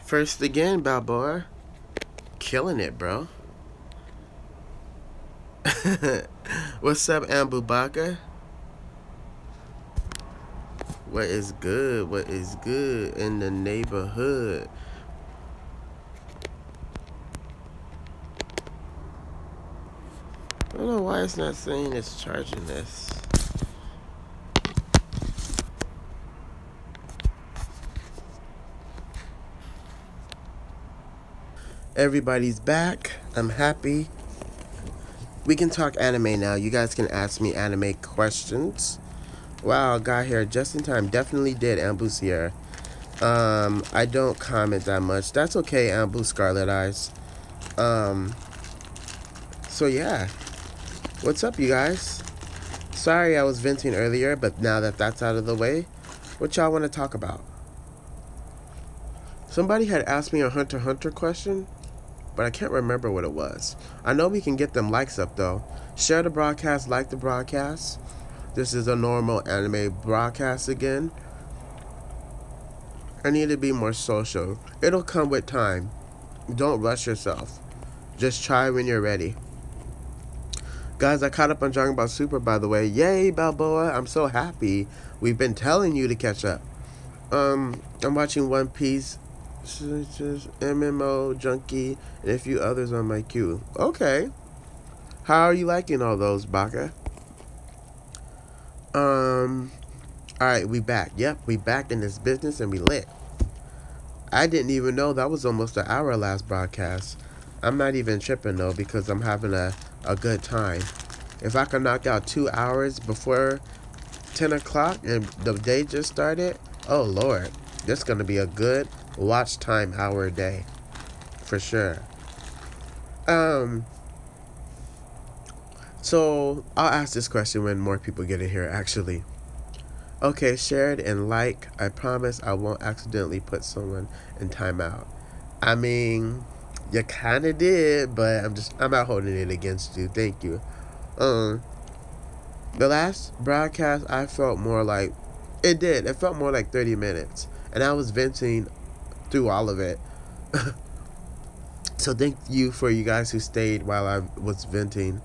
First again, Balboa. Killing it, bro. What's up, Ambubaka? What is good? What is good in the neighborhood? I don't know why it's not saying it's charging this. Everybody's back. I'm happy. We can talk anime now. You guys can ask me anime questions. Wow, got here just in time. Definitely did, Anbus here. I don't comment that much. That's okay, Anbus Scarlet Eyes. So yeah. What's up, you guys? Sorry I was venting earlier, but now that that's out of the way, what y'all want to talk about? Somebody had asked me a Hunter x Hunter question, but I can't remember what it was. I know we can get them likes up, though. Share the broadcast, like the broadcast. This is a normal anime broadcast again. I need to be more social. It'll come with time. Don't rush yourself. Just try when you're ready. Guys, I caught up on Dragon Ball Super, by the way. Yay, Balboa. I'm so happy. We've been telling you to catch up. I'm watching One Piece, MMO, Junkie, and a few others on my queue. Okay. How are you liking all those, Baka? Alright, we back. Yep, we back in this business and we lit. I didn't even know that was almost an hour last broadcast. I'm not even tripping, though, because I'm having a good time. If I can knock out 2 hours before 10 o'clock and the day just started, oh, Lord. This is going to be a good watch time hour day. For sure. So, I'll ask this question when more people get in here, actually. Okay, shared and like. I promise I won't accidentally put someone in timeout. I mean, you kind of did, but I'm not holding it against you. Thank you. The last broadcast, I felt more like, it felt more like 30 minutes. And I was venting through all of it. So thank you for you guys who stayed while I was venting.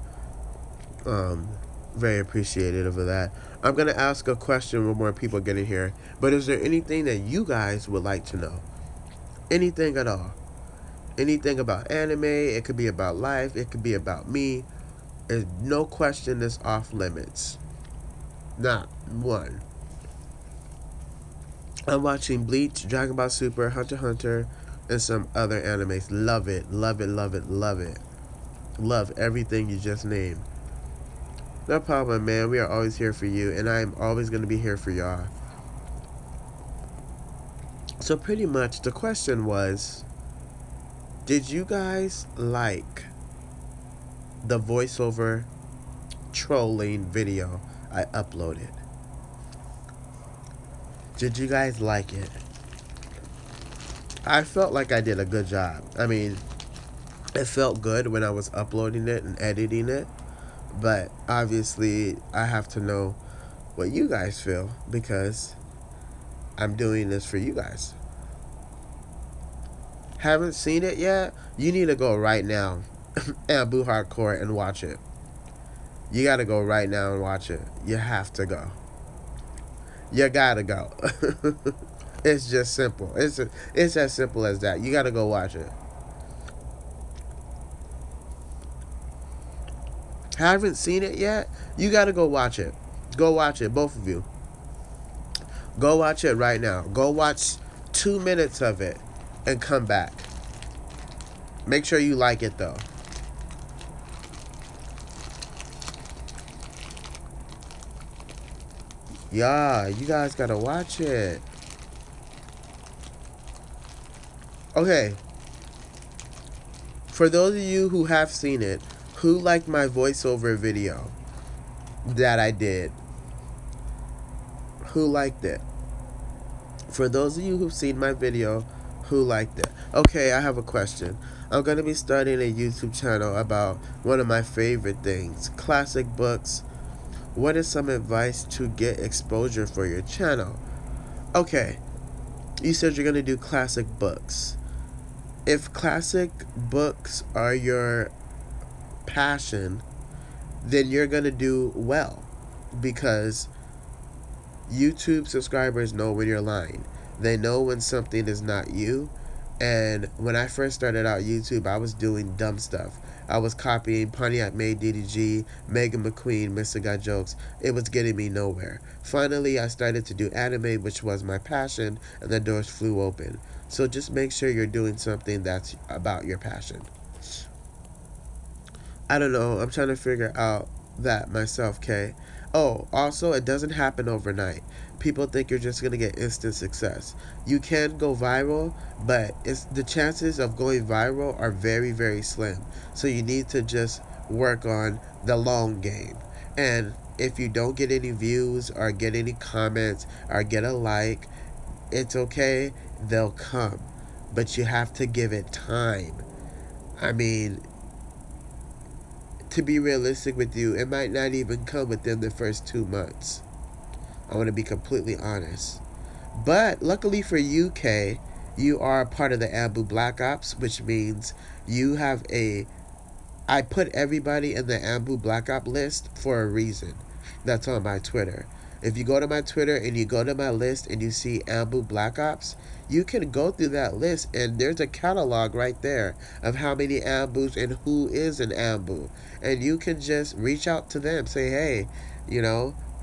Very appreciative of that. I'm going to ask a question when more people get in here. But is there anything that you guys would like to know? Anything at all? Anything about anime? It could be about life. It could be about me. There's no question that's off limits. Not one. I'm watching Bleach, Dragon Ball Super, Hunter x Hunter, and some other animes. Love it, love it, love it, love it. Love everything you just named. No problem, man. We are always here for you, and I am always going to be here for y'all. So pretty much the question was, did you guys like the voiceover trolling video I uploaded? Did you guys like it? I felt like I did a good job. I mean, it felt good when I was uploading it and editing it. But obviously, I have to know what you guys feel because I'm doing this for you guys. Haven't seen it yet? You need to go right now and Boo Hardcore and watch it. You gotta go right now and watch it. You have to go. You gotta go. It's just simple. It's as simple as that. You gotta go watch it. Haven't seen it yet? You gotta go watch it. Go watch it, both of you. Go watch it right now. Go watch 2 minutes of it and come back. Make sure you like it, though. Yeah, you guys gotta watch it. Okay. For those of you who have seen it, who liked my voiceover video that I did? Who liked it? For those of you who've seen my video, who liked it? Okay, I have a question. I'm going to be starting a YouTube channel about one of my favorite things, classic books. What is some advice to get exposure for your channel? Okay, you said you're going to do classic books. If classic books are your passion, then you're going to do well, because YouTube subscribers know when you're lying. They know when something is not you. And when I first started out YouTube, I was doing dumb stuff. I was copying Pontiac Made DDG, Megan McQueen, Mr. Got Jokes. It was getting me nowhere. Finally, I started to do anime, which was my passion, and the doors flew open. So just make sure you're doing something that's about your passion. I don't know. I'm trying to figure out that myself, Kay. Oh, also, it doesn't happen overnight. People think you're just going to get instant success. You can go viral, but the chances of going viral are very, very slim. So you need to just work on the long game. And if you don't get any views or get any comments or get a like, it's okay. They'll come. But you have to give it time. I mean, to be realistic with you, it might not even come within the first 2 months. I want to be completely honest. But luckily for you, Kay, you are a part of the Anbus Black Ops, which means you have a... I put everybody in the Anbus Black Ops list for a reason. That's on my Twitter. If you go to my Twitter and you go to my list and you see Anbus Black Ops, you can go through that list and there's a catalog right there of how many Anbus and who is an Anbus. And you can just reach out to them. Say, hey,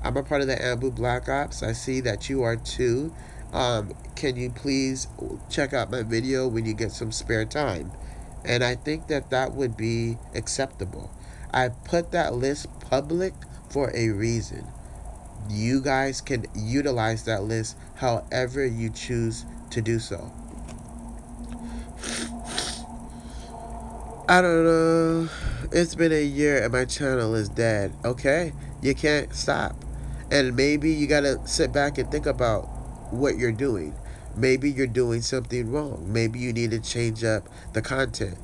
I'm a part of the Anbus Black Ops. I see that you are too. Can you please check out my video when you get some spare time? And I think that would be acceptable. I put that list public for a reason. You guys can utilize that list however you choose to do so. I don't know. It's been a year and my channel is dead. Okay? You can't stop. And maybe you gotta sit back and think about what you're doing. Maybe you're doing something wrong. Maybe you need to change up the content.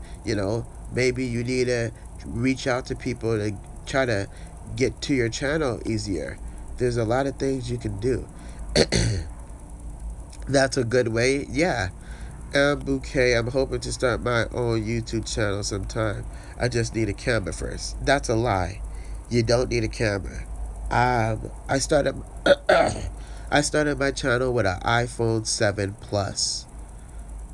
Maybe you need to reach out to people to try to get to your channel easier. There's a lot of things you can do. That's a good way. Yeah. Bouquet, I'm hoping to start my own YouTube channel sometime. I just need a camera first. That's a lie. You don't need a camera. I started I started my channel with an iPhone 7 Plus.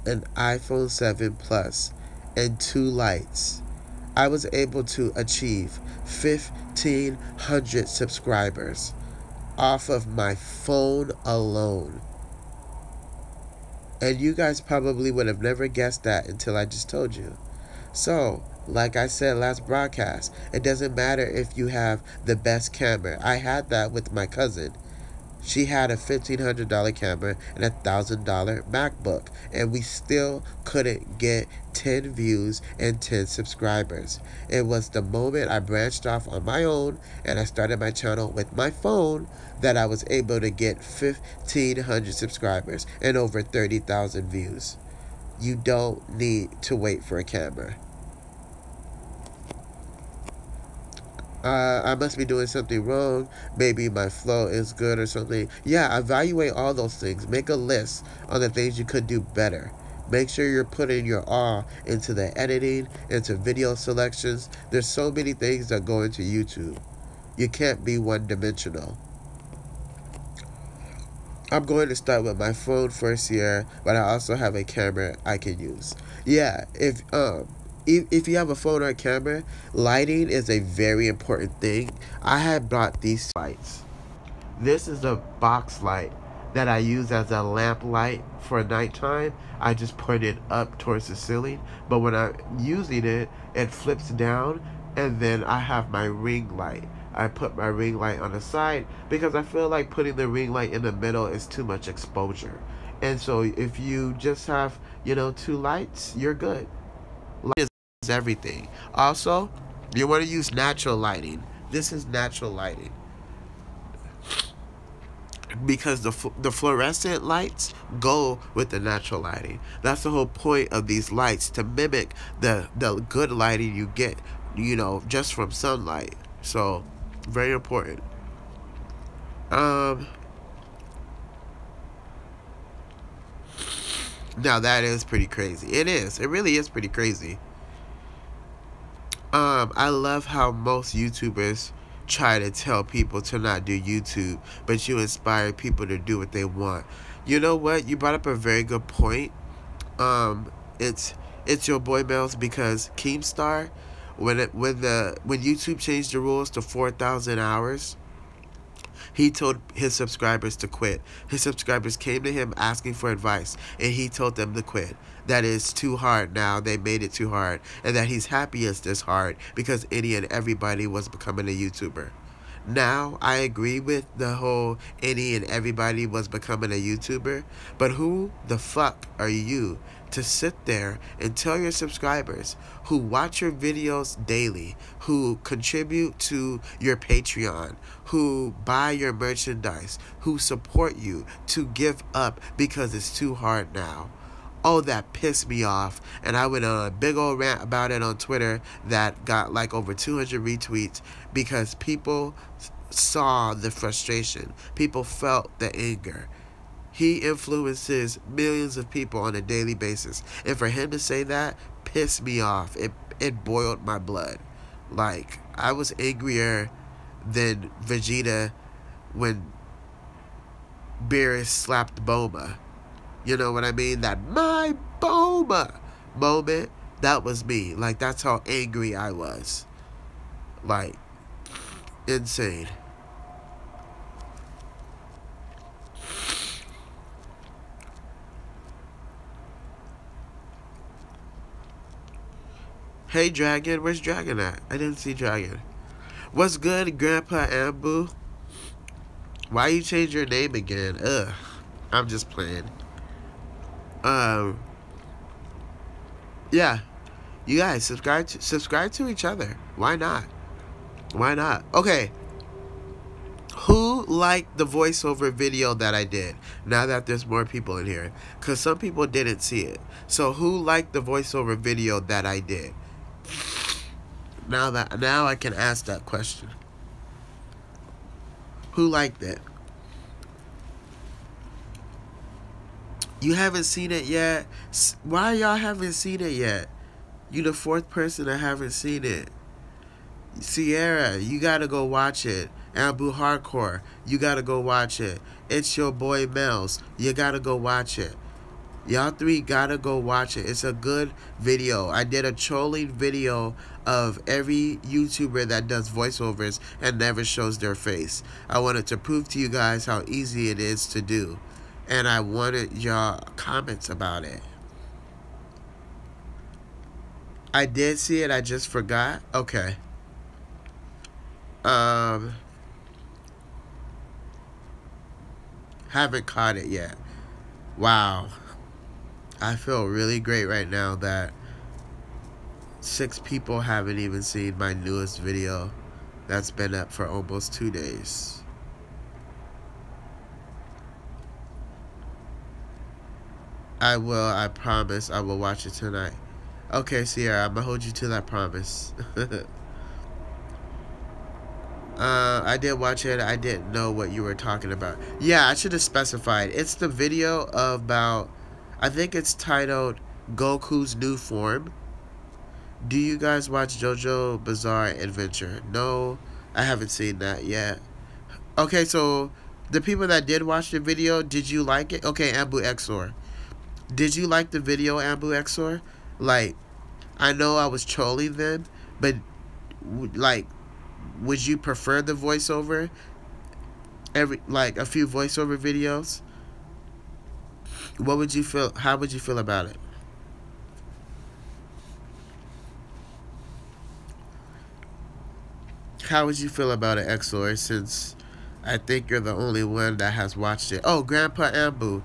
An iPhone 7 Plus and 2 lights. I was able to achieve 1,500 subscribers off of my phone alone. And you guys probably would have never guessed that until I just told you. So, like I said last broadcast, it doesn't matter if you have the best camera. I had that with my cousin. She had a $1,500 camera and a $1,000 MacBook, and we still couldn't get 10 views and 10 subscribers. It was the moment I branched off on my own and I started my channel with my phone that I was able to get 1,500 subscribers and over 30,000 views. You don't need to wait for a camera. I must be doing something wrong. Maybe my flow is good or something. Yeah, evaluate all those things. Make a list on the things you could do better. Make sure you're putting your all into the editing, into video selections. There's so many things that go into YouTube. You can't be one-dimensional. I'm going to start with my phone first year, but I also have a camera I can use. Yeah, if you have a phone or a camera, lighting is a very important thing. I had brought these lights. This is a box light that I use as a lamp light for nighttime. I just point it up towards the ceiling, but when I'm using it, it flips down, and then I have my ring light. I put my ring light on the side because I feel like putting the ring light in the middle is too much exposure. And so if you just have, 2 lights, you're good. Light is everything. Also, you want to use natural lighting. This is natural lighting. Because the fluorescent lights go with the natural lighting. That's the whole point of these lights, to mimic the good lighting you get, just from sunlight. So, very important. Now that is pretty crazy. It is. It really is pretty crazy. I love how most YouTubers try to tell people to not do YouTube, but you inspire people to do what they want. You know what? You brought up a very good point. Um, it's your boy Mel's because Keemstar, when YouTube changed the rules to 4,000 hours, he told his subscribers to quit. His subscribers came to him asking for advice, and he told them to quit. That is too hard now. They made it too hard. And that he's happy it's this hard because any and everybody was becoming a YouTuber. Now, I agree with the whole any and everybody was becoming a YouTuber, but who the fuck are you to sit there and tell your subscribers who watch your videos daily, who contribute to your Patreon, who buy your merchandise, who support you to give up because it's too hard now? Oh, that pissed me off. And I went on a big old rant about it on Twitter that got like over 200 retweets because people saw the frustration. People felt the anger. He influences millions of people on a daily basis. And for him to say that pissed me off. It boiled my blood. Like, I was angrier than Vegeta when Beerus slapped Bulma. You know what I mean? That my Bulma moment, that was me. Like, that's how angry I was. Like, insane. Hey, Dragon. Where's Dragon at? I didn't see Dragon. What's good, Grandpa Anbus? Why you change your name again? Ugh. I'm just playing. Yeah. You guys, subscribe to each other. Why not? Why not? Okay. Who liked the voiceover video that I did? Now that there's more people in here. Because some people didn't see it. So who liked the voiceover video that I did? Now I can ask that question. Who liked it? You haven't seen it yet? Why y'all haven't seen it yet? You the fourth person that haven't seen it. Sierra, you gotta go watch it. Anbus Hardcore, you gotta go watch it. It's your boy Mel's, you gotta go watch it. Y'all three gotta go watch it. It's a good video. I did a trolling video of every YouTuber that does voiceovers and never shows their face. I wanted to prove to you guys how easy it is to do. And I wanted y'all comments about it. I did see it, I just forgot. Okay. Haven't caught it yet. Wow. I feel really great right now that 6 people haven't even seen my newest video that's been up for almost 2 days. I will, I promise, I will watch it tonight. Okay, Sierra, I'm gonna hold you to that promise. I did watch it. I didn't know what you were talking about. Yeah, I should have specified. It's the video about, I think it's titled Goku's New Form. Do you guys watch JoJo Bizarre Adventure? No, I haven't seen that yet. Okay, so the people that did watch the video, did you like it? Okay, Anbus Exor. Did you like the video, Anbus Exor? Like, I know I was trolling them, but like, would you prefer the voiceover? Like a few voiceover videos? What would you feel? How would you feel about it? How would you feel about it, Exor? Since I think you're the only one that has watched it. Oh, Grandpa Anbus.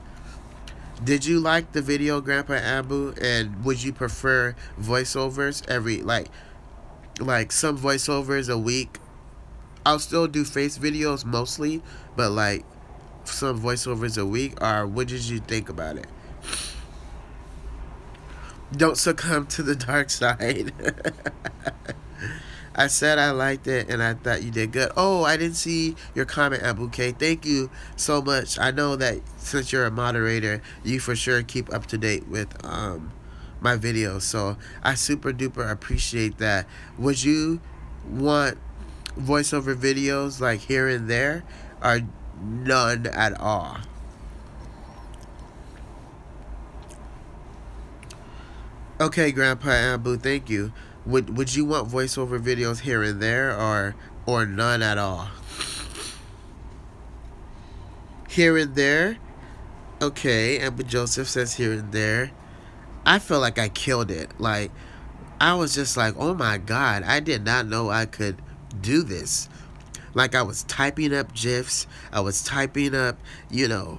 Did you like the video, Grandpa Anbus? And would you prefer voiceovers every like some voiceovers a week? I'll still do face videos mostly, but like some voiceovers a week. Or what did you think about it? Don't succumb to the dark side. I said I liked it and I thought you did good. Oh, I didn't see your comment, Abuke. Thank you so much. I know that since you're a moderator, you for sure keep up to date with my videos. So I super duper appreciate that. Would you want voiceover videos like here and there, or none at all? Okay, Grandpa Ambu, thank you. Would you want voiceover videos here and there, or none at all? Here and there. Okay, Amber Joseph says here and there. I feel like I killed it. Like, I was just like, oh my god, I did not know I could do this. Like, I was typing up GIFs, I was typing up,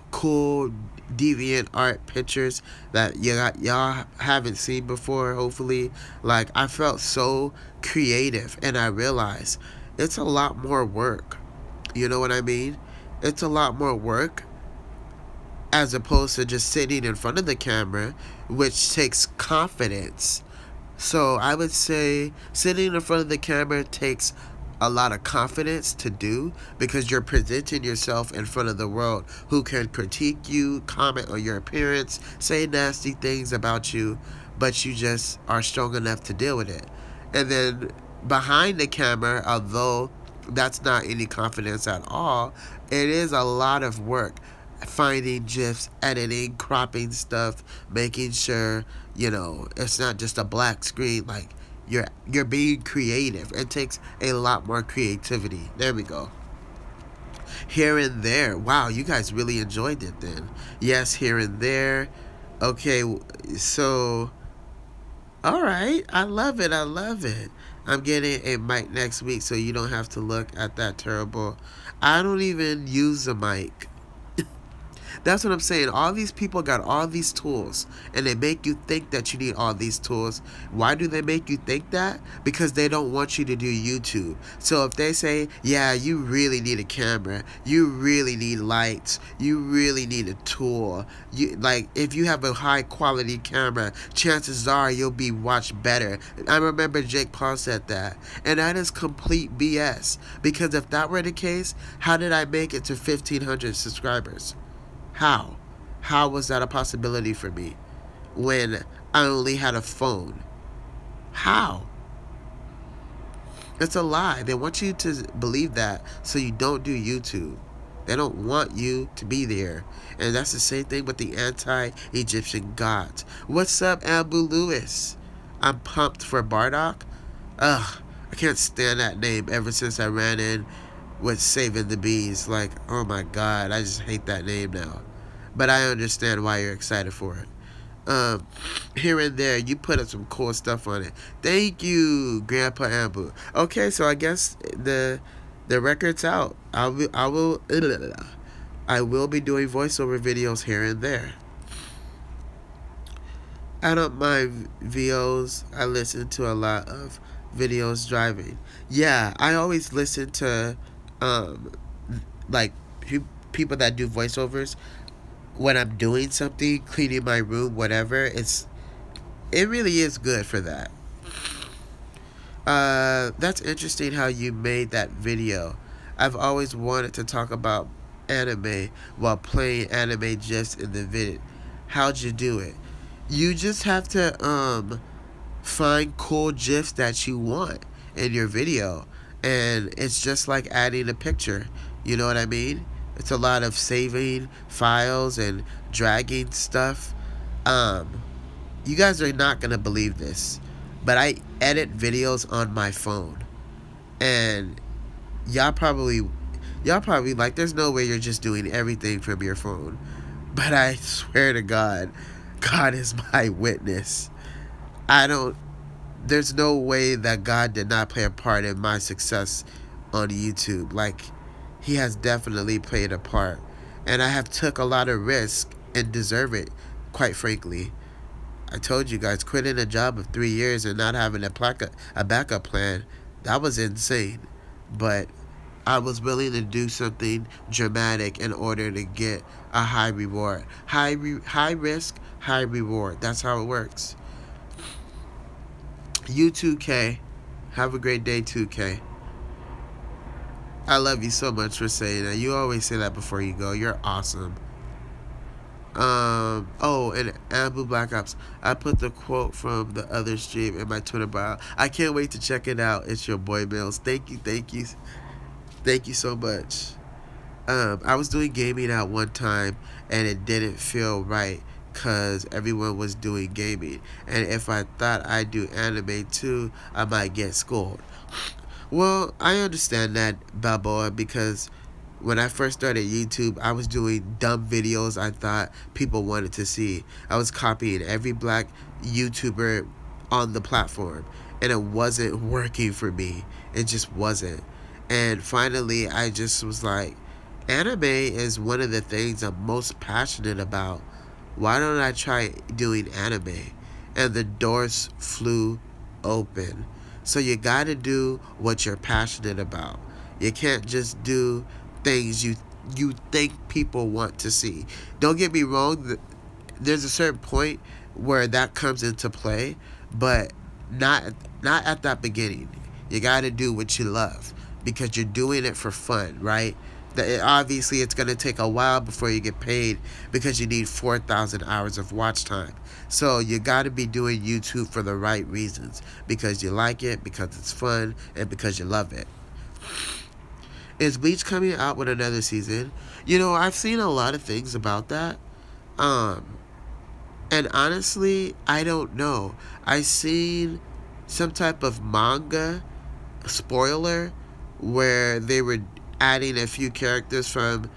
cool deviant art pictures that y'all haven't seen before, hopefully. Like, I felt so creative, and I realized it's a lot more work. You know what I mean? It's a lot more work as opposed to just sitting in front of the camera, which takes confidence. So I would say sitting in front of the camera takes a lot of confidence to do, because you're presenting yourself in front of the world who can critique you, comment on your appearance, say nasty things about you, but you just are strong enough to deal with it. And then behind the camera, although that's not any confidence at all, it is a lot of work. Finding GIFs, editing, cropping stuff, making sure, it's not just a black screen. Like, you're being creative. It takes a lot more creativity. There we go. Here and there. Wow, you guys really enjoyed it then. Yes, here and there. Okay, so all right. I love it. I love it. I'm getting a mic next week, so you don't have to look at that terrible. I don't even use a mic. That's what I'm saying. All these people got all these tools, and they make you think that you need all these tools. Why do they make you think that? Because they don't want you to do YouTube. So if they say, yeah, you really need a camera, you really need lights, you really need a tool, if you have a high quality camera, chances are you'll be watched better. I remember Jake Paul said that, and that is complete BS. Because if that were the case, how did I make it to 1,500 subscribers? How? How was that a possibility for me when I only had a phone? How? It's a lie. They want you to believe that so you don't do YouTube. They don't want you to be there. And that's the same thing with the anti-Egyptian gods. What's up, Ambu Lewis? I'm pumped for Bardock. Ugh, I can't stand that name ever since I ran in with Saving the Bees. Like, oh my god, I just hate that name now. But I understand why you're excited for it. Here and there, you put up some cool stuff on it. Thank you, Grandpa Ambu. Okay, so I guess the record's out. I will be doing voiceover videos here and there. I don't mind VOs. I listen to a lot of videos driving. Yeah, I always listen to people that do voiceovers when I'm doing something, cleaning my room, whatever. It really is good for that. That's interesting how you made that video. I've always wanted to talk about anime while playing anime just in the vid. How'd you do it? You just have to find cool GIFs that you want in your video, and it's just like adding a picture. You know what I mean? It's a lot of saving files and dragging stuff. You guys are not gonna believe this, but I edit videos on my phone, and y'all probably like, there's no way you're just doing everything from your phone. But I swear to God, God is my witness. There's no way that God did not play a part in my success on YouTube. Like, he has definitely played a part. And I have took a lot of risk and deserve it, quite frankly. I told you guys, quitting a job of 3 years and not having a backup plan, that was insane. But I was willing to do something dramatic in order to get a high reward. High risk, high reward. That's how it works. U2K, Have a great day too, Kay. I love you so much for saying that. You always say that before you go. You're awesome. Oh, and Anbus Black Ops. I put the quote from the other stream in my Twitter bio. I can't wait to check it out. It's your boy Mills. Thank you so much. I was doing gaming at one time, and it didn't feel right because everyone was doing gaming. And if I thought I'd do anime too, I might get schooled. Well, I understand that, Balboa, because when I first started YouTube, I was doing dumb videos I thought people wanted to see. I was copying every black YouTuber on the platform, and it wasn't working for me. It just wasn't. And finally, I just was like, anime is one of the things I'm most passionate about. Why don't I try doing anime? And the doors flew open. So you gotta do what you're passionate about. You can't just do things you think people want to see. Don't get me wrong, there's a certain point where that comes into play, but not at that beginning. You gotta do what you love because you're doing it for fun, right? Obviously, it's going to take a while before you get paid because you need 4,000 hours of watch time. So you got to be doing YouTube for the right reasons. Because you like it, because it's fun, and because you love it. Is Bleach coming out with another season? You know, I've seen a lot of things about that. And honestly, I don't know. I seen some type of manga spoiler where they were adding a few characters from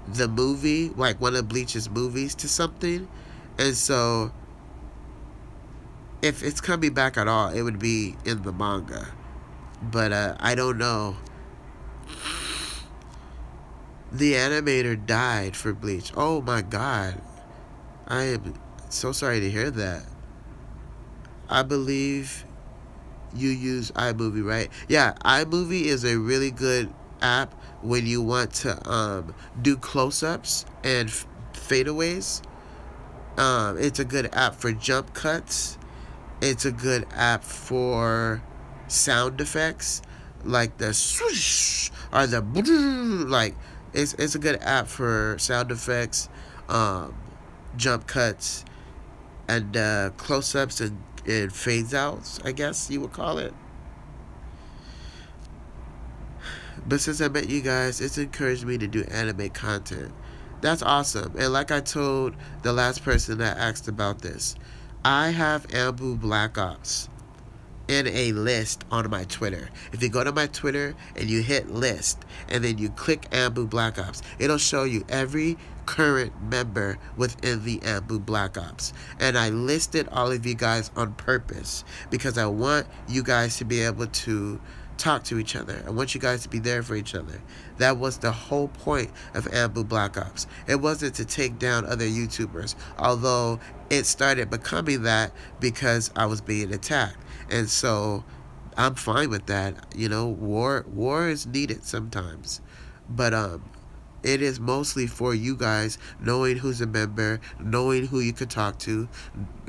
the movie, like one of Bleach's movies, to something. And so if it's coming back at all, it would be in the manga. But I don't know. The animator died for Bleach. Oh my god. I am so sorry to hear that. I believe you use iMovie, right? Yeah, iMovie is a really good app when you want to do close-ups and fadeaways. It's a good app for jump cuts. It's a good app for sound effects, like the swoosh or the like. It's a good app for sound effects, jump cuts, and close-ups and fades outs, I guess you would call it. But since I met you guys, it's encouraged me to do anime content. That's awesome. And like I told the last person that asked about this, I have Anbus Black Ops in a list on my Twitter. If you go to my Twitter and you hit list and then you click Anbus Black Ops, it'll show you every current member within the Anbus Black Ops. And I listed all of you guys on purpose because I want you guys to be able to talk to each other. I want you guys to be there for each other. That was the whole point of Anbus Black Ops. It wasn't to take down other YouTubers, although it started becoming that because I was being attacked. And so I'm fine with that. You know, war is needed sometimes. But it is mostly for you guys knowing who's a member, knowing who you can talk to,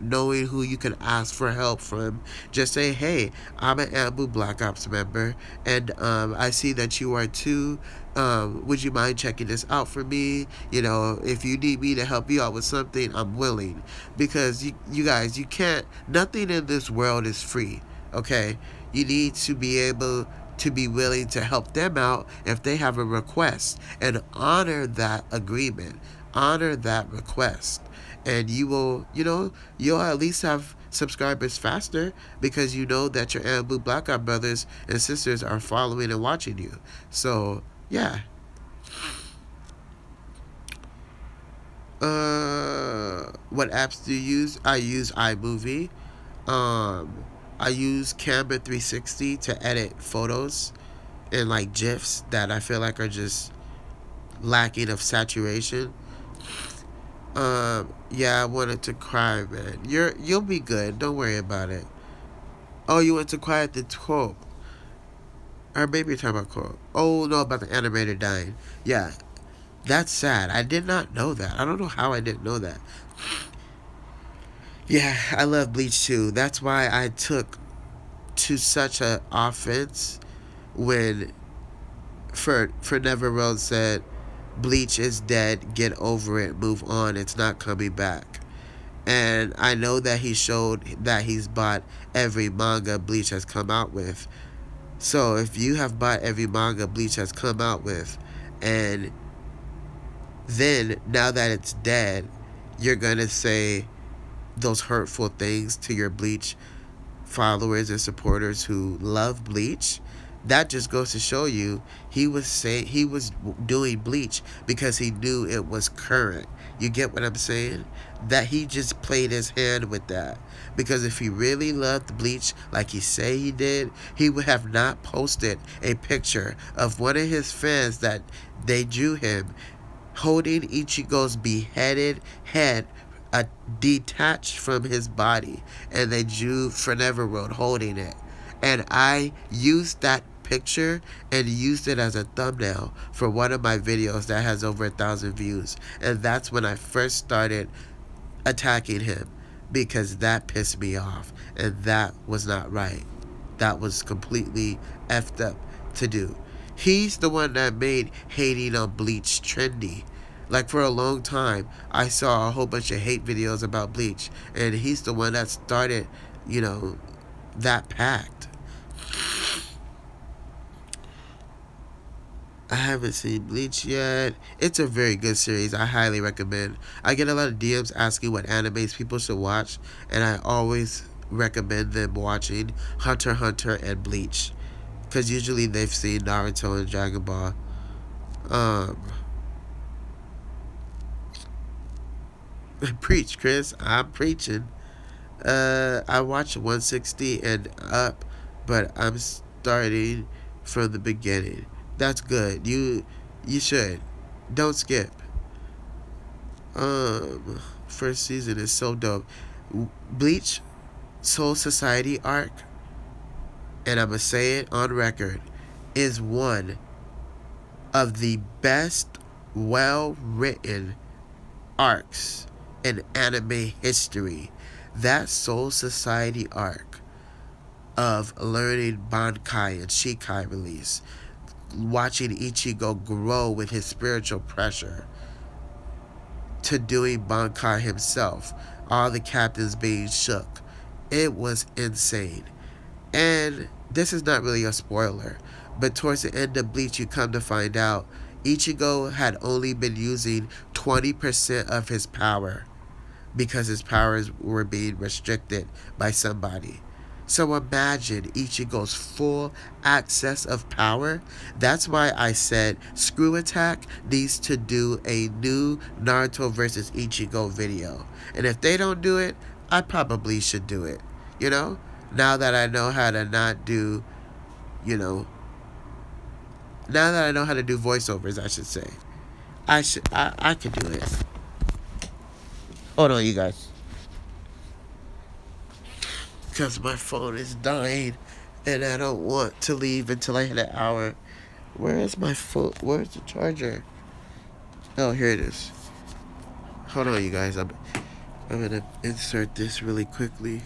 knowing who you can ask for help from. Just say, hey, I'm an Anbus Black Ops member, and I see that you are too. Would you mind checking this out for me? You know, if you need me to help you out with something, I'm willing. Because you guys, you can't, nothing in this world is free, okay? You need to be able to be willing to help them out if they have a request and honor that agreement, honor that request. And you will, you know, you'll at least have subscribers faster because you know that your Anbus Black Ops brothers and sisters are following and watching you. So, yeah. What apps do you use? I use iMovie. I use Camera 360 to edit photos and like GIFs that I feel like are just lacking of saturation. Yeah, I wanted to cry, man. You'll be good. Don't worry about it. Oh, you went to cry at the quote. Or maybe you're talking about quote. Oh, no, about the animator dying. Yeah, that's sad. I did not know that. I don't know how I didn't know that. Yeah, I love Bleach too. That's why I took to such an offense when for Never Road said Bleach is dead, get over it, move on, it's not coming back. And I know that he showed that he's bought every manga Bleach has come out with. So if you have bought every manga Bleach has come out with, and then now that it's dead, you're gonna say those hurtful things to your Bleach followers and supporters who love Bleach, that just goes to show you he was doing Bleach because he knew it was current. You get what I'm saying? That he just played his hand with that. Because if he really loved Bleach like he say he did, he would have not posted a picture of one of his fans that they drew him holding Ichigo's beheaded head detached from his body, and they drew Forever Road holding it. And I used that picture and used it as a thumbnail for one of my videos that has over 1,000 views. And that's when I first started attacking him, because that pissed me off, and that was not right. That was completely effed up to do. He's the one that made hating on Bleach trendy. Like, for a long time, I saw a whole bunch of hate videos about Bleach, and he's the one that started, that pact. I haven't seen Bleach yet. It's a very good series. I highly recommend. I get a lot of DMs asking what animes people should watch, and I always recommend them watching Hunter x Hunter and Bleach, because usually they've seen Naruto and Dragon Ball. Preach, Chris. I'm preaching. I watched 160 and up, but I'm starting from the beginning. That's good. You should. Don't skip. First season is so dope. Bleach Soul Society arc, and I'ma say it on record, is one of the best well-written arcs in anime history. That Soul Society arc of learning Bankai and Shikai release, watching Ichigo grow with his spiritual pressure, to doing Bankai himself, all the captains being shook. It was insane. And this is not really a spoiler, but towards the end of Bleach, you come to find out Ichigo had only been using 20% of his power, because his powers were being restricted by somebody. So imagine Ichigo's full access of power. That's why I said Screw Attack needs to do a new Naruto versus Ichigo video. And if they don't do it, I probably should do it. Now that I know how to not do, now that I know how to do voiceovers, I should say. I could do it. Hold on, you guys. Because my phone is dying, and I don't want to leave until I hit an hour. Where is my phone? Where's the charger? Oh, here it is. Hold on, you guys. I'm gonna insert this really quickly.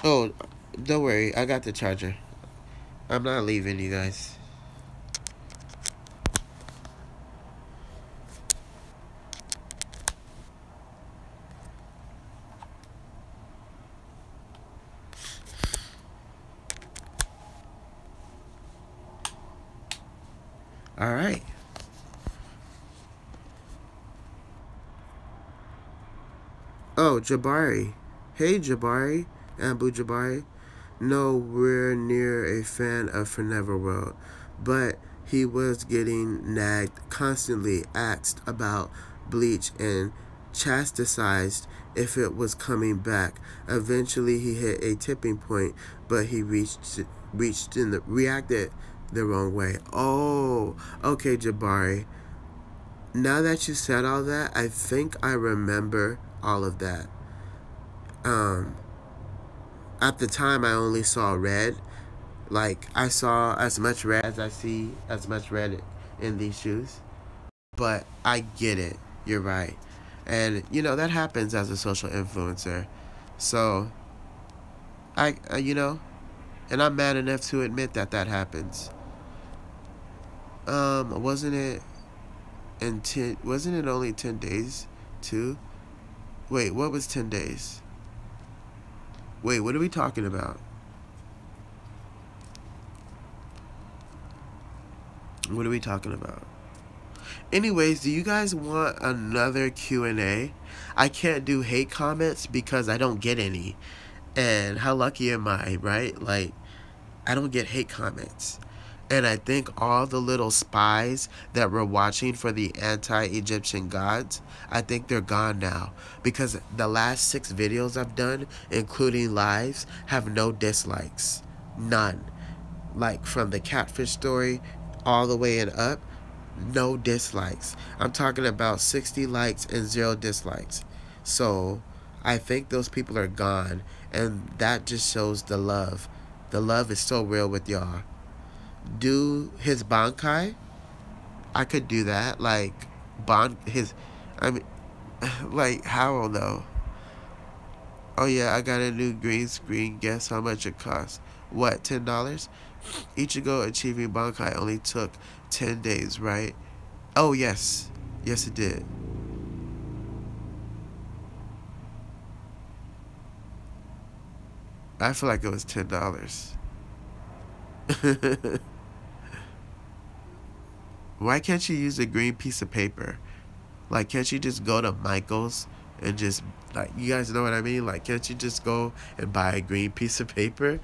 Oh, don't worry. I got the charger. I'm not leaving, you guys. All right. Oh, Jabari. Hey, Jabari. Ambu Jabari. Nowhere near a fan of Forever World, but he was getting nagged, constantly asked about Bleach, and chastised if it was coming back. Eventually, he hit a tipping point, but he reacted the wrong way. Oh, okay, Jabari. Now that you said all that, I think I remember all of that. At the time, I only saw red. Like, I saw as much red as I see as much red in these shoes. But I get it. You're right. And, that happens as a social influencer. So, and I'm mad enough to admit that that happens. Wasn't it wasn't it only 10 days too? Wait, what was 10 days? Wait, what are we talking about? What are we talking about? Anyways, do you guys want another Q&A? I can't do hate comments because I don't get any. And how lucky am I, right? Like, I don't get hate comments. And I think all the little spies that were watching for the anti-Egyptian gods, I think they're gone now. Because the last 6 videos I've done, including lives, have no dislikes. None. Like from the catfish story all the way and up, no dislikes. I'm talking about 60 likes and 0 dislikes. So I think those people are gone. And that just shows the love. The love is so real with y'all. Do his Bankai? I could do that. Like, I mean, like, how though? Oh yeah, I got a new green screen. Guess how much it costs? What, $10? Ichigo achieving Bankai only took 10 days, right? Oh, yes. Yes, it did. I feel like it was $10. Why can't you use a green piece of paper? Like, can't you just go to Michael's and just, like, you guys know what I mean? Like, can't you just go and buy a green piece of paper?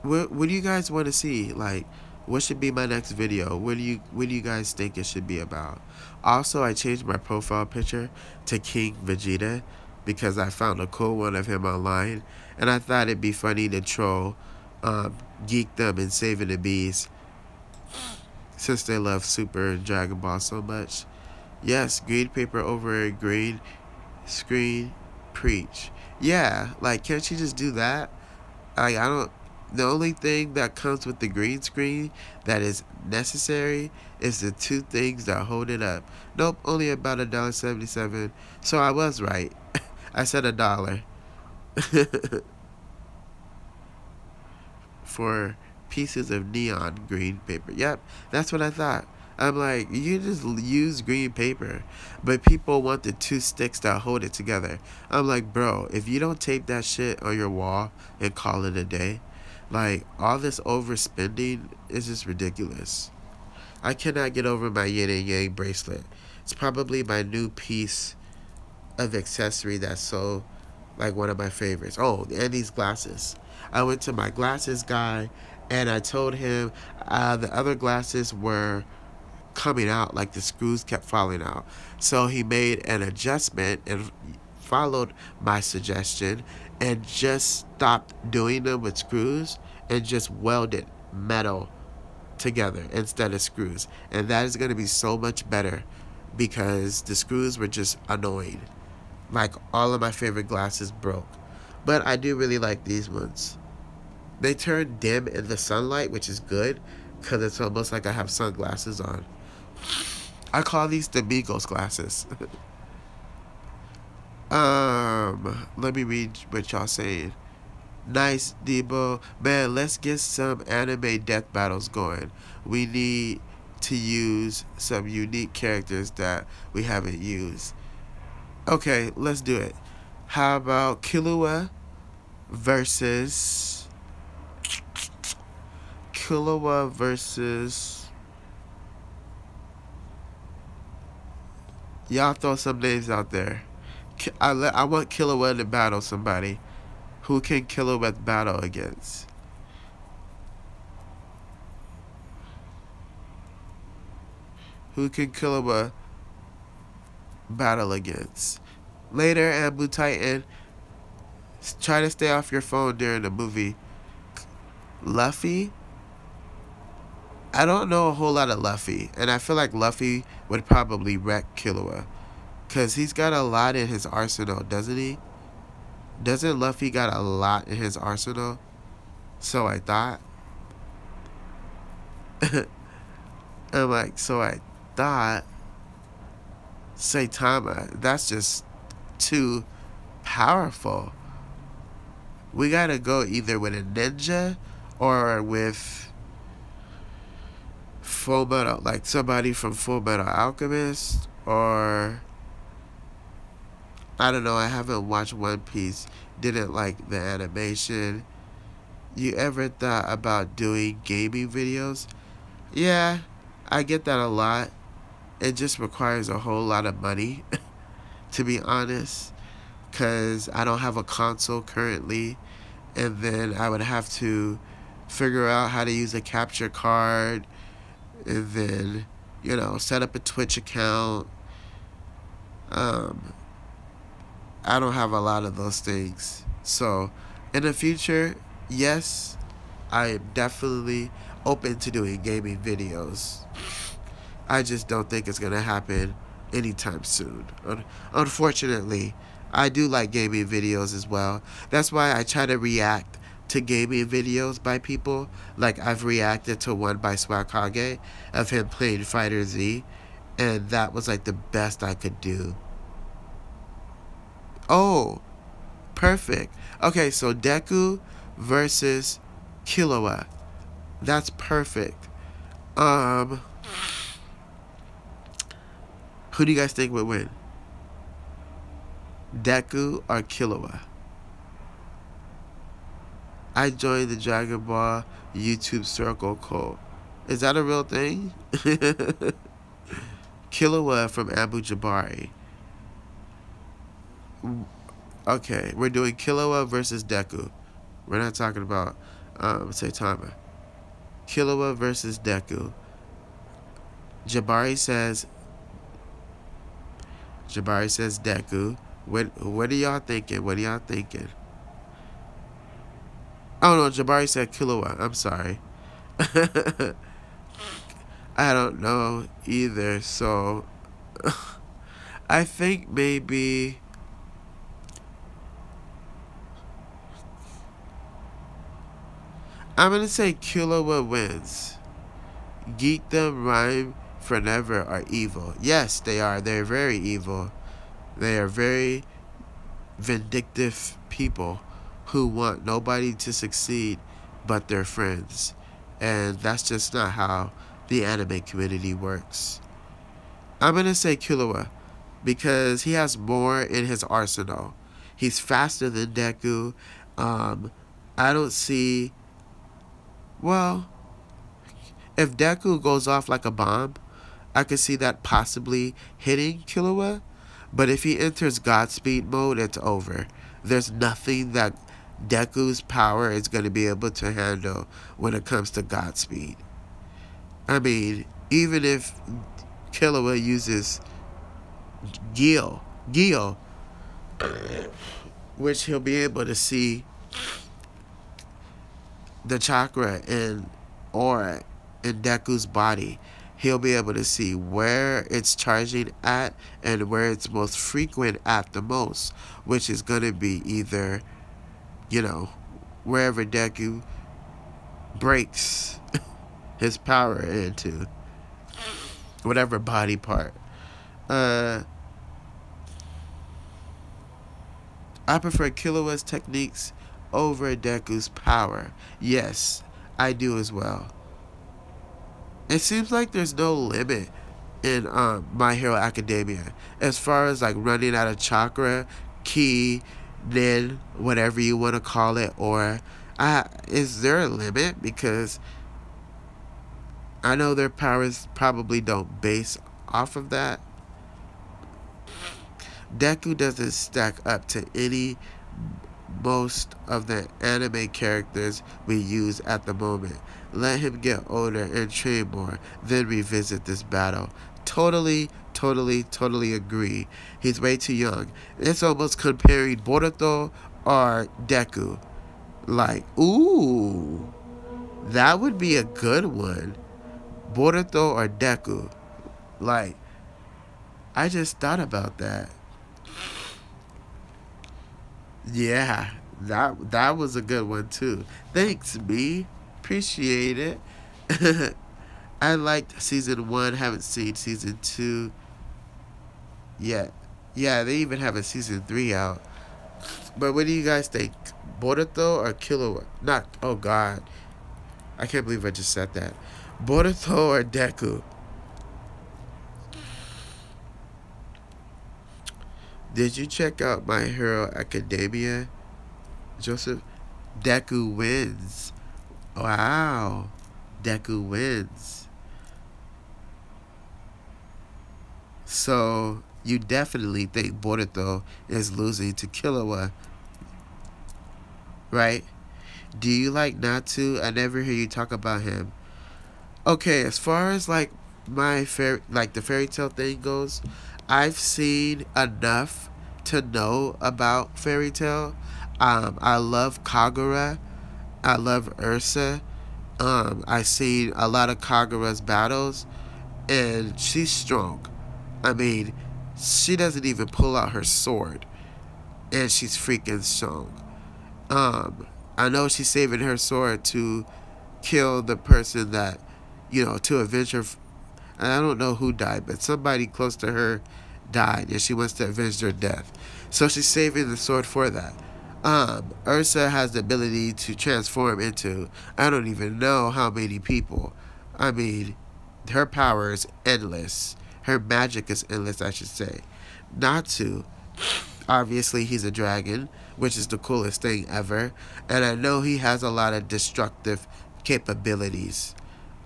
What do you guys want to see? Like, what should be my next video? What do you guys think it should be about? Also, I changed my profile picture to King Vegeta because I found a cool one of him online, and I thought it'd be funny to troll Geekdom and Saving the Bees since they love Super and Dragon Ball so much. Yes, green paper over a green screen, preach. Yeah, like, can't you just do that? I don't. The only thing that comes with the green screen that is necessary is the 2 things that hold it up. Nope, only about $1.77. So I was right. I said $1 for pieces of neon green paper. Yep, that's what I thought. I'm like, you just use green paper, but people want the 2 sticks that hold it together. I'm like, bro, if you don't tape that shit on your wall and call it a day, like, all this overspending is just ridiculous. I cannot get over my yin and yang bracelet. It's probably my new piece of accessory that's so, like, one of my favorites. Oh, and these glasses. I went to my glasses guy, and I told him the other glasses were coming out, like the screws kept falling out. So he made an adjustment and followed my suggestion and just stopped doing them with screws and just welded metal together instead of screws. And that is going to be so much better because the screws were just annoying. Like, all of my favorite glasses broke. But I do really like these ones. They turn dim in the sunlight, which is good because it's almost like I have sunglasses on. I call these the Migos glasses. Let me read what y'all saying. Nice, Debo. Man, let's get some anime death battles going. We need to use some unique characters that we haven't used. Okay, let's do it. How about Killua versus... Y'all throw some names out there. I want Killua to battle somebody. Who can Killua battle against? Who can Killua battle against? Later, Anbu Titan. Try to stay off your phone during the movie. Luffy? I don't know a whole lot of Luffy, and I feel like Luffy would probably wreck Killua. Because he's got a lot in his arsenal, doesn't he? Doesn't Luffy got a lot in his arsenal? So I thought. I'm like, so I thought Saitama, that's just too powerful. We gotta go either with a ninja or with Full Metal, like somebody from Full Metal Alchemist, or I don't know. I haven't watched One Piece. Didn't like the animation. You ever thought about doing gaming videos? Yeah, I get that a lot. It just requires a whole lot of money, to be honest, because I don't have a console currently, and then I would have to figure out how to use a capture card, and then, set up a Twitch account. Um, I don't have a lot of those things. So, in the future, yes, I am definitely open to doing gaming videos. I just don't think it's going to happen anytime soon. Unfortunately, I do like gaming videos as well. That's why I try to react to gaming videos by people. Like, I've reacted to one by Swakage of him playing Fighter Z, and that was like the best I could do. Oh, perfect. Okay, so Deku versus Killua. That's perfect. Who do you guys think would win? Deku or Killua? I joined the Dragon Ball YouTube Circle cult. Is that a real thing? Killua from Abu Jabari. Okay, we're doing Killua versus Deku. We're not talking about Saitama. Killua versus Deku. Jabari says Deku. What are y'all thinking? What are y'all thinking? Oh no, Jabari said Killua. I'm sorry. I don't know either, so I think maybe I'm gonna say Killua wins. Geekdom, Rhyme, Forever are evil. Yes, they are. They're very evil. They are very vindictive people who want nobody to succeed but their friends. And that's just not how the anime community works. I'm going to say Killua because he has more in his arsenal. He's faster than Deku. I don't see... Well, if Deku goes off like a bomb, I could see that possibly hitting Killua. But if he enters Godspeed mode, it's over. There's nothing that Deku's power is going to be able to handle when it comes to Godspeed. I mean, even if Killua uses Gil, which he'll be able to see the chakra and aura in Deku's body. He'll be able to see where it's charging at and where it's most frequent at the most, which is going to be either, wherever Deku breaks his power into, whatever body part. I prefer Killua's techniques over Deku's power. Yes, I do as well. It seems like there's no limit in My Hero Academia as far as like running out of chakra, ki, nin, whatever you want to call it, or is there a limit? Because I know their powers probably don't base off of that. Deku doesn't stack up to most of the anime characters we use at the moment. Let him get older and train more, then revisit this battle. Totally agree. He's way too young. It's almost comparing Boruto or Deku. Like, ooh, that would be a good one. Boruto or Deku. Like, I just thought about that. Yeah, that was a good one too. Thanks, B. Appreciate it. I liked season 1, haven't seen season 2 yet. Yeah, they even have a season 3 out. But what do you guys think? Boruto or Killua? Not, oh god. I can't believe I just said that. Boruto or Deku? Did you check out My Hero Academia, Joseph? Deku wins. Wow. Deku wins. So, you definitely think Boruto is losing to Killua, right? Do you like Natsu? I never hear you talk about him. Okay, as far as like the fairy tale thing goes, I've seen enough to know about fairy tale. I love Kagura. I love Ursa. I've seen a lot of Kagura's battles, and she's strong. I mean, she doesn't even pull out her sword, and she's freaking strong. I know she's saving her sword to kill the person that, to avenge her. I don't know who died, but somebody close to her died, and she wants to avenge their death. So she's saving the sword for that. Ursa has the ability to transform into I don't even know how many people. I mean, her power is endless. Her magic is endless, I should say. Natsu, obviously he's a dragon, which is the coolest thing ever. And I know he has a lot of destructive capabilities.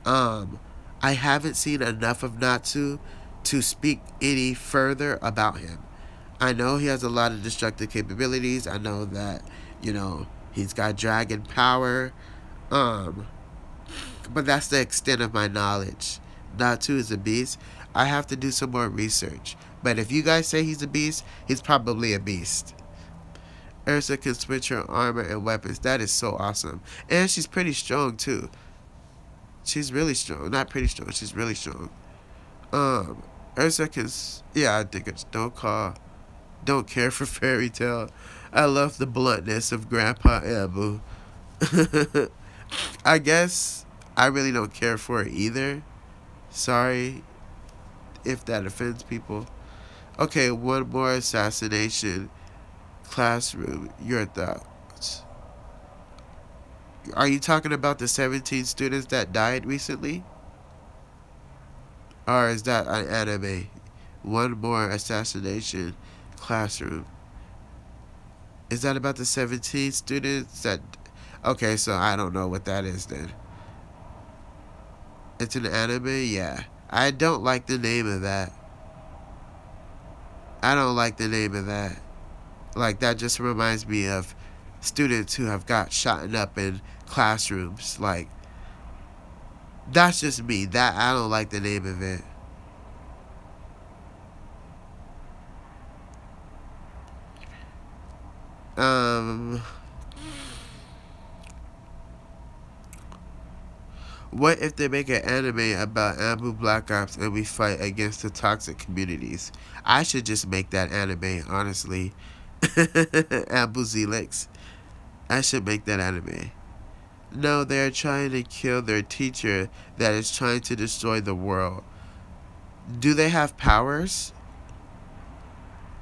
I haven't seen enough of Natsu to speak any further about him. I know he has a lot of destructive capabilities. I know that, he's got dragon power. But that's the extent of my knowledge. Natsu is a beast. I have to do some more research. But if you guys say he's a beast, he's probably a beast. Ursa can switch her armor and weapons. That is so awesome. And she's pretty strong, too. She's really strong. Not pretty strong. She's really strong. Ursa can... Yeah, I think it's... Don't care for fairy tale. I love the bluntness of Grandpa Anbu. I guess I really don't care for it either. Sorry if that offends people. Okay, one more assassination. Classroom, your thoughts. Are you talking about the 17 students that died recently? Or is that an anime? One more assassination. Classroom. Is that about the 17 students that... Okay, so I don't know what that is then. It's an anime? Yeah. I don't like the name of that. I don't like the name of that. Like, that just reminds me of students who have got shot up in classrooms. Like, that's just me. I don't like the name of it. What if they make an anime about Anbu Black Ops and we fight against the toxic communities? I should just make that anime, honestly. Anbu Zelix. I should make that anime. No, they are trying to kill their teacher that is trying to destroy the world. Do they have powers?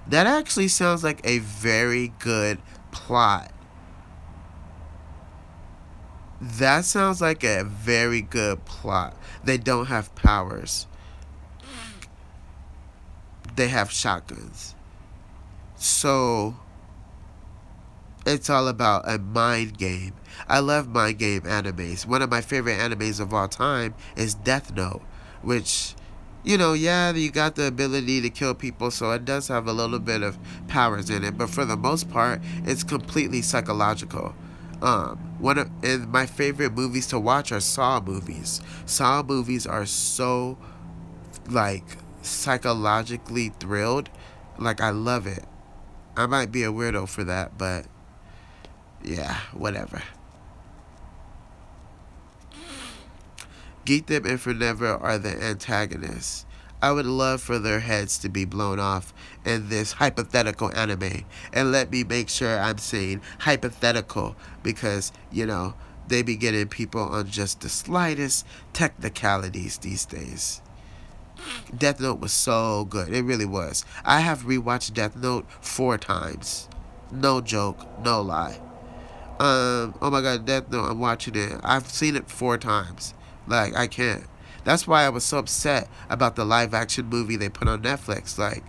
That actually sounds like a very good plot. That sounds like a very good plot. They don't have powers. They have shotguns. So, it's all about a mind game. I love mind game animes. One of my favorite animes of all time is Death Note, which, yeah, you got the ability to kill people, so it does have a little bit of powers in it, but for the most part, it's completely psychological. One of my favorite movies to watch are Saw movies. Saw movies are so, psychologically thrilled. I love it. I might be a weirdo for that, but yeah, whatever. Geek and Forever are the antagonists. I would love for their heads to be blown off in this hypothetical anime. And let me make sure I'm saying hypothetical because, they be getting people on just the slightest technicalities these days. Death Note was so good. It really was. I have rewatched Death Note 4 times. No joke, no lie. Oh my god, Death Note, I'm watching it. I've seen it 4 times. Like, I can't. That's why I was so upset about the live action movie they put on Netflix. Like,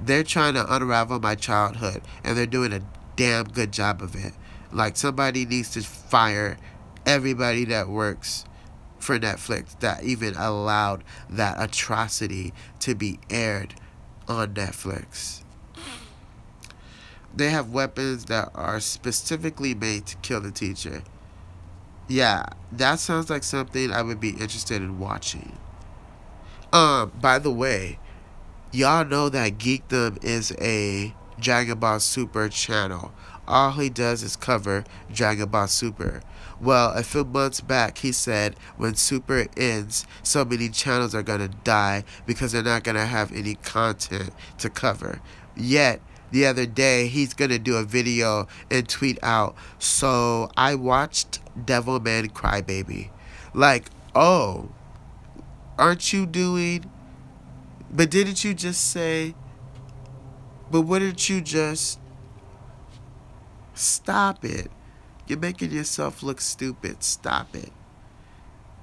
they're trying to unravel my childhood, and they're doing a damn good job of it. Like, somebody needs to fire everybody that works for Netflix that even allowed that atrocity to be aired on Netflix. They have weapons that are specifically made to kill the teacher. Yeah, that sounds like something I would be interested in watching. By the way, y'all know that Geekdom is a Dragon Ball Super channel. All he does is cover Dragon Ball Super. Well, a few months back, he said when Super ends, so many channels are gonna die because they're not gonna have any content to cover. Yet, the other day, he's gonna do a video and tweet out, "So I watched Devilman Crybaby." Like, oh, aren't you doing... But didn't you just say... But wouldn't you just... Stop it. You're making yourself look stupid. Stop it.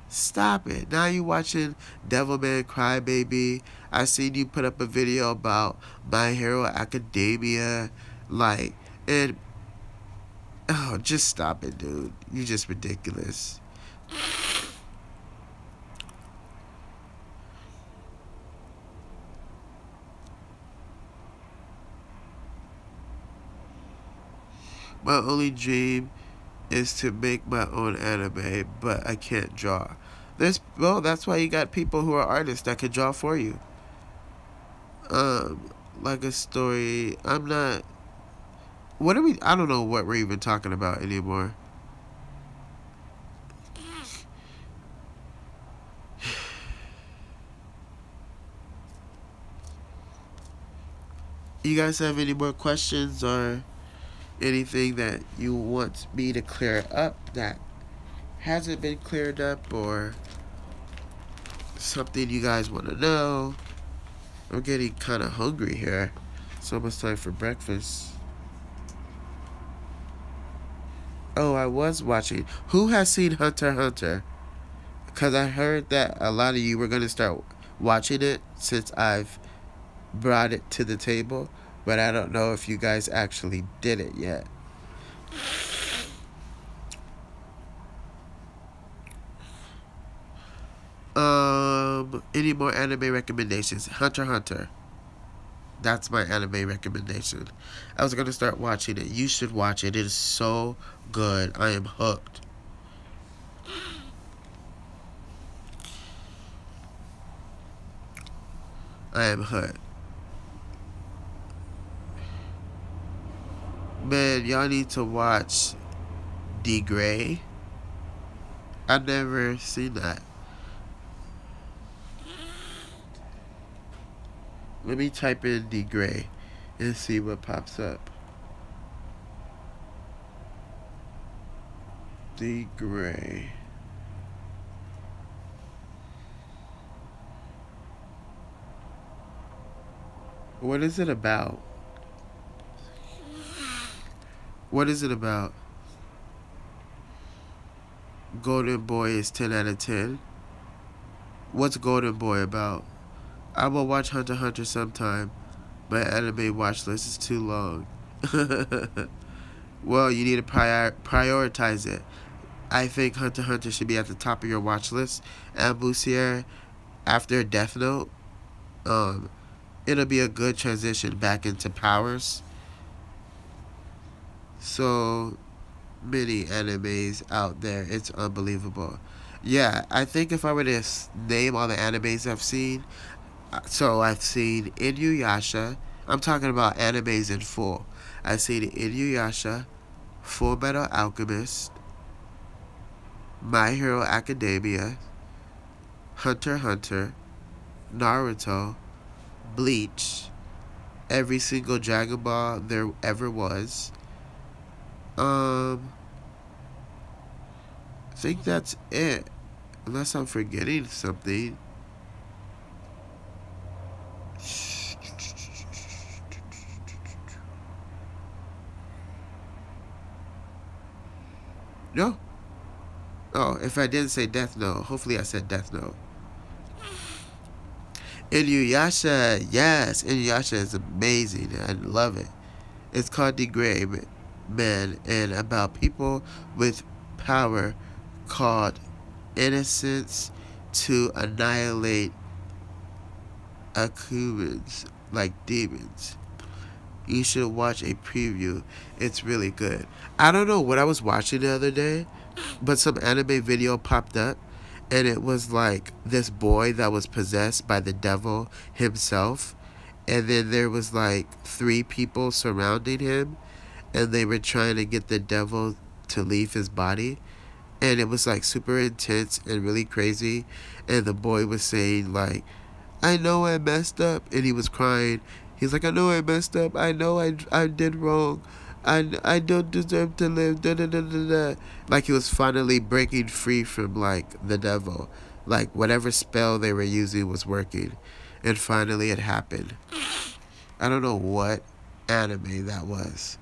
Stop it. Now you watching Devilman Crybaby. I seen you put up a video about My Hero Academia. Like, and... Oh, just stop it, dude. You're just ridiculous. My only dream is to make my own anime, but I can't draw. Well, that's why you got people who are artists that can draw for you. Like a story. I'm not... What are we... I don't know what we're even talking about anymore. You guys have any more questions or anything that you want me to clear up that hasn't been cleared up, or something you guys want to know? I'm getting kind of hungry here. It's almost time for breakfast. Oh, I was watching. Who has seen Hunter x Hunter? Because I heard that a lot of you were going to start watching it since I've brought it to the table. But I don't know if you guys actually did it yet. Any more anime recommendations? Hunter x Hunter. That's my anime recommendation. I was going to start watching it. You should watch it. It is so good. I am hooked. I am hooked. Man, y'all need to watch D. Gray. I've never seen that. Let me type in D. Gray and see what pops up. D. Gray. What is it about? What is it about? Golden Boy is 10 out of 10. What's Golden Boy about? I will watch Hunter x Hunter sometime. My anime watch list is too long. Well, you need to prioritize it. I think Hunter x Hunter should be at the top of your watch list. Anbus here, after Death Note, it'll be a good transition back into Powers. So many animes out there, it's unbelievable. Yeah, I think if I were to name all the animes I've seen, so I've seen Inuyasha. I'm talking about animes in full. I've seen Inuyasha, Full Metal Alchemist, My Hero Academia, Hunter x Hunter, Naruto, Bleach, every single Dragon Ball there ever was. think that's it. Unless I'm forgetting something. No. Oh, if I didn't say Death Note, hopefully I said Death Note. Inuyasha, yes, Inuyasha is amazing. I love it. It's called The Gray Man and about people with power called innocence to annihilate accumulants like demons. You should watch a preview. It's really good. I don't know what I was watching the other day, but some anime video popped up, and it was like this boy that was possessed by the devil himself, and then there was like 3 people surrounding him, and they were trying to get the devil to leave his body, and it was like super intense and really crazy, and the boy was saying like, I know I messed up, and he was crying. He's like, I know I messed up. I know I did wrong. I don't deserve to live. Da, da, da, da, da. Like he was finally breaking free from like the devil. Like whatever spell they were using was working. And finally it happened. I don't know what anime that was.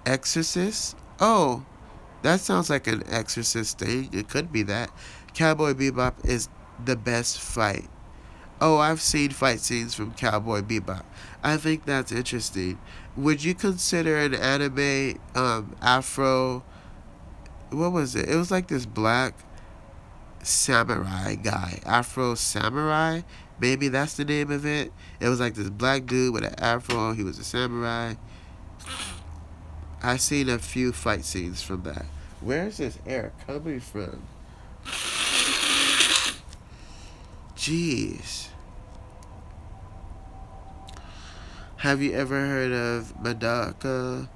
Exorcist? Oh, that sounds like an Exorcist thing. It could be that. Cowboy Bebop is the best fight. Oh, I've seen fight scenes from Cowboy Bebop. I think that's interesting. Would you consider an anime Afro? What was it? It was like this black samurai guy, Afro samurai. Maybe that's the name of it. It was like this black dude with an afro. He was a samurai. I've seen a few fight scenes from that. Where's this air coming from? Jeez. Have you ever heard of Madoka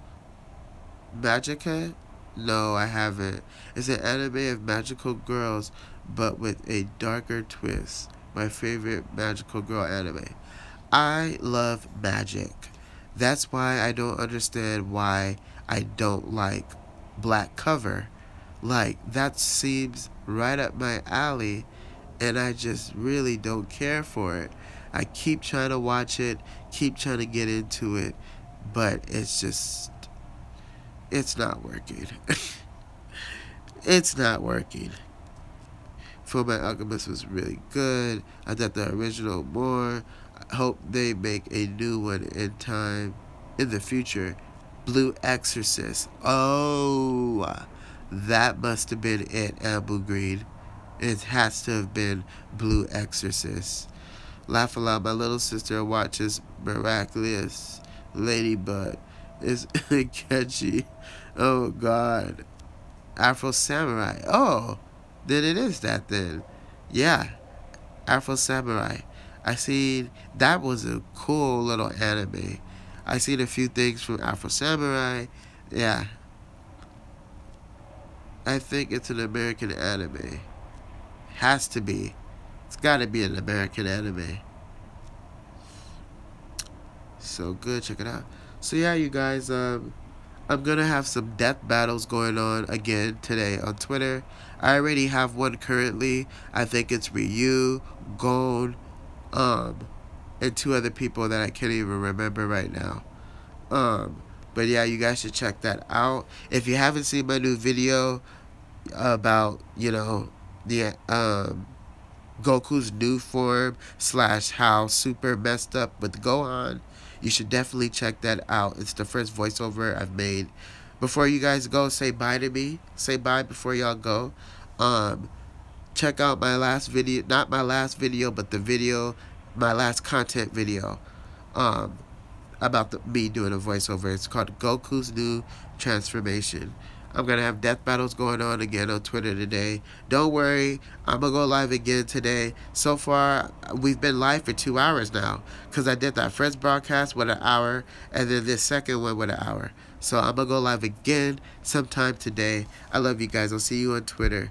Magica? No, I haven't. It's an anime of magical girls, but with a darker twist. My favorite magical girl anime. I love magic. That's why I don't understand why I don't like Black Cover. Like, that seems right up my alley, and I just really don't care for it. I keep trying to watch it, keep trying to get into it, but it's not working. It's not working. Fullmetal Alchemist was really good. I thought the original more. I hope they make a new one in time, in the future. Blue Exorcist. Oh, that must have been it, Ambu Green. It has to have been Blue Exorcist. Laugh aloud, my little sister watches Miraculous Ladybug. It's catchy. Oh, God. Afro Samurai. Oh, then it is that then. Yeah, Afro Samurai. I seen, that was a cool little anime. I seen a few things from Afro Samurai. Yeah. I think it's an American anime. Has to be. It's gotta be an American anime. So good, check it out. So yeah, you guys, I'm gonna have some death battles going on again today on Twitter. I already have one currently. I think it's Ryu, Gon, and 2 other people that I can't even remember right now. But yeah, you guys should check that out. If you haven't seen my new video about, the Goku's new form / how super messed up with Gohan, you should definitely check that out. It's the first voiceover I've made. Before you guys go, say bye to me. Say bye before y'all go. Check out my last video, not my last video, but the video, my last content video, about me doing a voiceover. It's called Goku's New Transformation. I'm going to have death battles going on again on Twitter today. Don't worry, I'm going to go live again today. So far, we've been live for 2 hours now, because I did that first broadcast with 1 hour, and then this second one with 1 hour. So I'm going to go live again sometime today. I love you guys. I'll see you on Twitter.